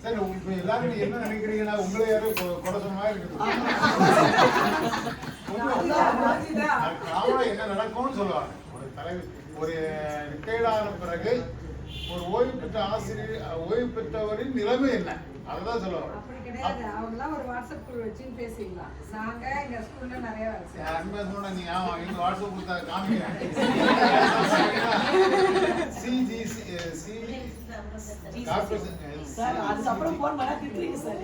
சரி, இப்ப எல்லாரும் என்ன நினைக்கிறீங்கன்னா உங்களை யாரும் கொலை சொன்னா இருக்குது. காவலை என்ன நடக்கும்னு சொல்லுவாங்க. ஒரு தலைவர் ஒரு ரிட்டையர்ட் ஆன பிறகு ஒரு ஓய்வு பெற்ற ஆசிரியர், ஓய்வு பெற்றவரின் நிலைமை என்ன, அதுதான் சொல்லுவாங்க. ஒரு வாட்ஸ்அப் குழு வச்சு பேசிக்கலாம். நாங்க எங்க ஸ்கூல்ல நிறைய நீ ஆமா எங்க வாட்ஸ்அப் கொடுத்தா காமிக்கிறேன். அதுக்கப்புறம் போன் பண்ணா திட்டுறீங்க சார்.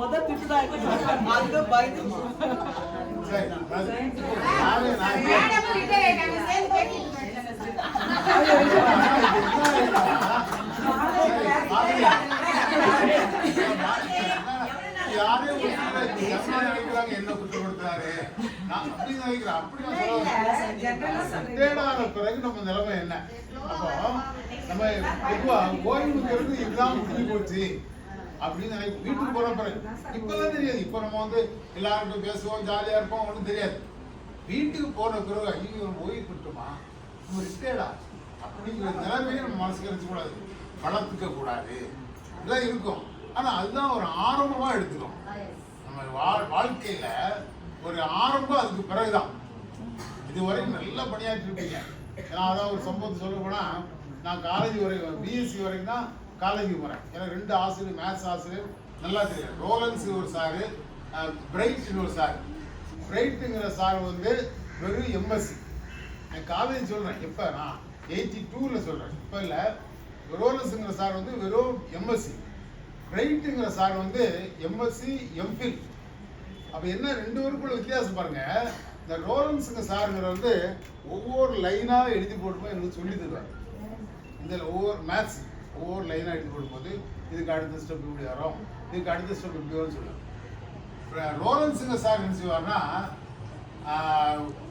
முதல் திட்டுதான் அதுதான் பயந்து என்ன குற்றம் கொடுத்தாரு அப்படி நினைக்கிறேன். அப்படி பிறகு நம்ம நிலைமை என்ன? அப்போ நம்ம பொதுவா ஓய்வுங்கிறது இதுதான் முடிஞ்சு போச்சு அப்படின்னு நினைக்கும். வீட்டுக்கு போற பிறகு இப்பதான் தெரியாது. இப்ப நம்ம எல்லாருக்கும் பேசுவோம், ஜாலியா இருப்போம், ஒன்றும் தெரியாது. வீட்டுக்கு போன பிறகு ஐயோ ஓய்வு பெற்றுமா, நம்ம ரிட்டையர்டா அப்படிங்கிற நிலைமையை நம்ம மனசுக்கு நினைச்சக்கூடாது, வளர்த்துக்க கூடாது. இதெல்லாம் இருக்கும். ஆனா அதுதான் ஒரு ஆரம்பமா எடுத்துக்கணும். நம்ம வாழ்க்கையில ஒரு ஆரம்பம் அதுக்கு பிறகுதான். இதுவரைக்கும் நல்லா பணியாற்றி இருப்பீங்க. ஏன்னா அதான் ஒரு சம்பவத்தை சொல்ல போனா, நான் காலேஜ் வரைக்கும் பிஎஸ்சி வரைக்கும் தான் காலேஜுக்கு போறேன். எனக்கு 2 ஆசிரியர், மேத்ஸ் ஆசிரியர் நல்லா தெரியும். ரோலன்ஸ் ஒரு சாரு, பிரைட்னு ஒரு சார். பிரைட்டுங்கிற சார் வெறும் எம்எஸ்சி. நான் காலேஜ் சொல்றேன், எப்ப நான் 82ல சொல்றேன், இப்ப இல்ல. ரோலன்ஸுங்கிற சார் வெறும் எம்எஸ்சி. பிரைட்டுங்கிற சார் எம்எஸ்சி எம்ஃபில். அப்ப என்ன 2 பேருக்குள்ள வித்தியாசம் பாருங்க. இந்த ரோலன்ஸுங்க சாருங்கிற ஒவ்வொரு லைனா எழுதி போட்டுப்போம் எனக்கு சொல்லி தருவார். இந்த ஒவ்வொரு மேத்ஸ் ஒவ்வொரு லைனா எழுதி போடும்போது இதுக்கு அடுத்த ஸ்டெப் இப்படி வரும், இதுக்கு அடுத்த ஸ்டெப் இப்படி வரும்னு சொல்லுவார். ரோலன்ஸுங்க சார் என்ன செய்வார்னா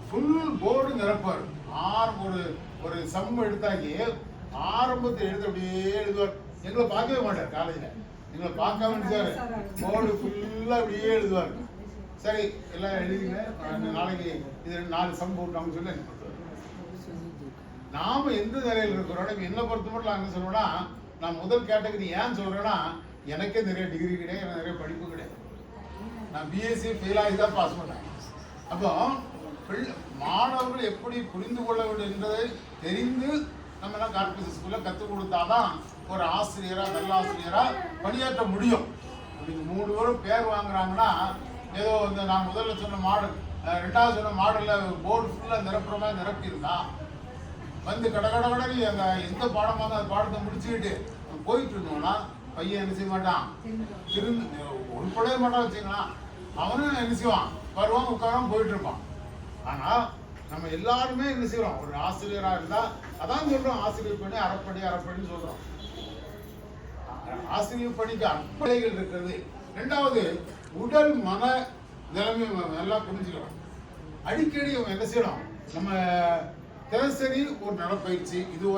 ஃபுல் போர்டு நிரப்பார். ஒரு சம் எடுத்தாக்கி ஆரம்பத்தை எழுத அப்படியே எழுதுவார். எங்களை பார்க்கவே மாட்டார். காலேஜில் எங்களை பார்க்காம சார் போர்டு ஃபுல்லா அப்படியே எழுதுவார். சரி எல்லாம் எழுதிங்க, நாளைக்கு இது 4 சம் போட்டாங்கன்னு சொல்லி என்ன பண்ணுவார். நாம எந்த நிலையில் இருக்கிறோம்? என்னை பொறுத்த மட்டும் என்ன சொல்றேன்னா, நான் முதல் கேட்டகரி ஏன் சொல்றேன்னா, எனக்கே நிறைய டிகிரி கிடையாது, எனக்கு நிறைய படிப்பு கிடையாது. நான் பிஎஸ்சி ஃபெயில் ஆகி தான் பாஸ் பண்ணேன். அப்போ மாணவர்கள் எப்படி புரிந்து கொள்ள வேண்டும் என்பதை தெரிந்து நம்ம எல்லாம் கார்பரேட் ஸ்கூல்ல கற்றுக் கொடுத்தாதான் ஒரு ஆசிரியரா, நல்ல ஆசிரியரா பணியாற்ற முடியும். இன்னைக்கு 3 பேரும் பேர் வாங்குறாங்கன்னா, ஏதோ நான் முதல்ல சொன்ன மாடல், 2வது சொன்ன மாடல்ல போர்டு ஃபுல்லா நிரப்புற மாதிரி நிரப்பியிருந்தா கடகடகடனு எந்த பாடமாக அந்த பாடத்தை முடிச்சுக்கிட்டு போயிட்டு இருந்தோம்னா பையன் என்ன செய்ய மாட்டான், உள்படவே மாட்டான் வச்சுக்கலாம். அவனும் என்ன செய்வான், வருவான், உட்காராம போயிட்டு இருப்பான். ஆனா நம்ம எல்லாருமே என்ன செய்யறோம், ஒரு ஆசிரியரா இருந்தா அதான் சொல்றோம், ஆசிரியர் பணி அறப்படின்னு சொல்றோம். ஆசிரியர் பணிக்கு அற்படைகள் இருக்கிறது. 2வது உடல் மன நிலைமை நல்லா புரிஞ்சுக்கிறோம். அடிக்கடி என்ன செய்யணும், நம்ம தினசரி ஒரு நடப்பயிற்சி இது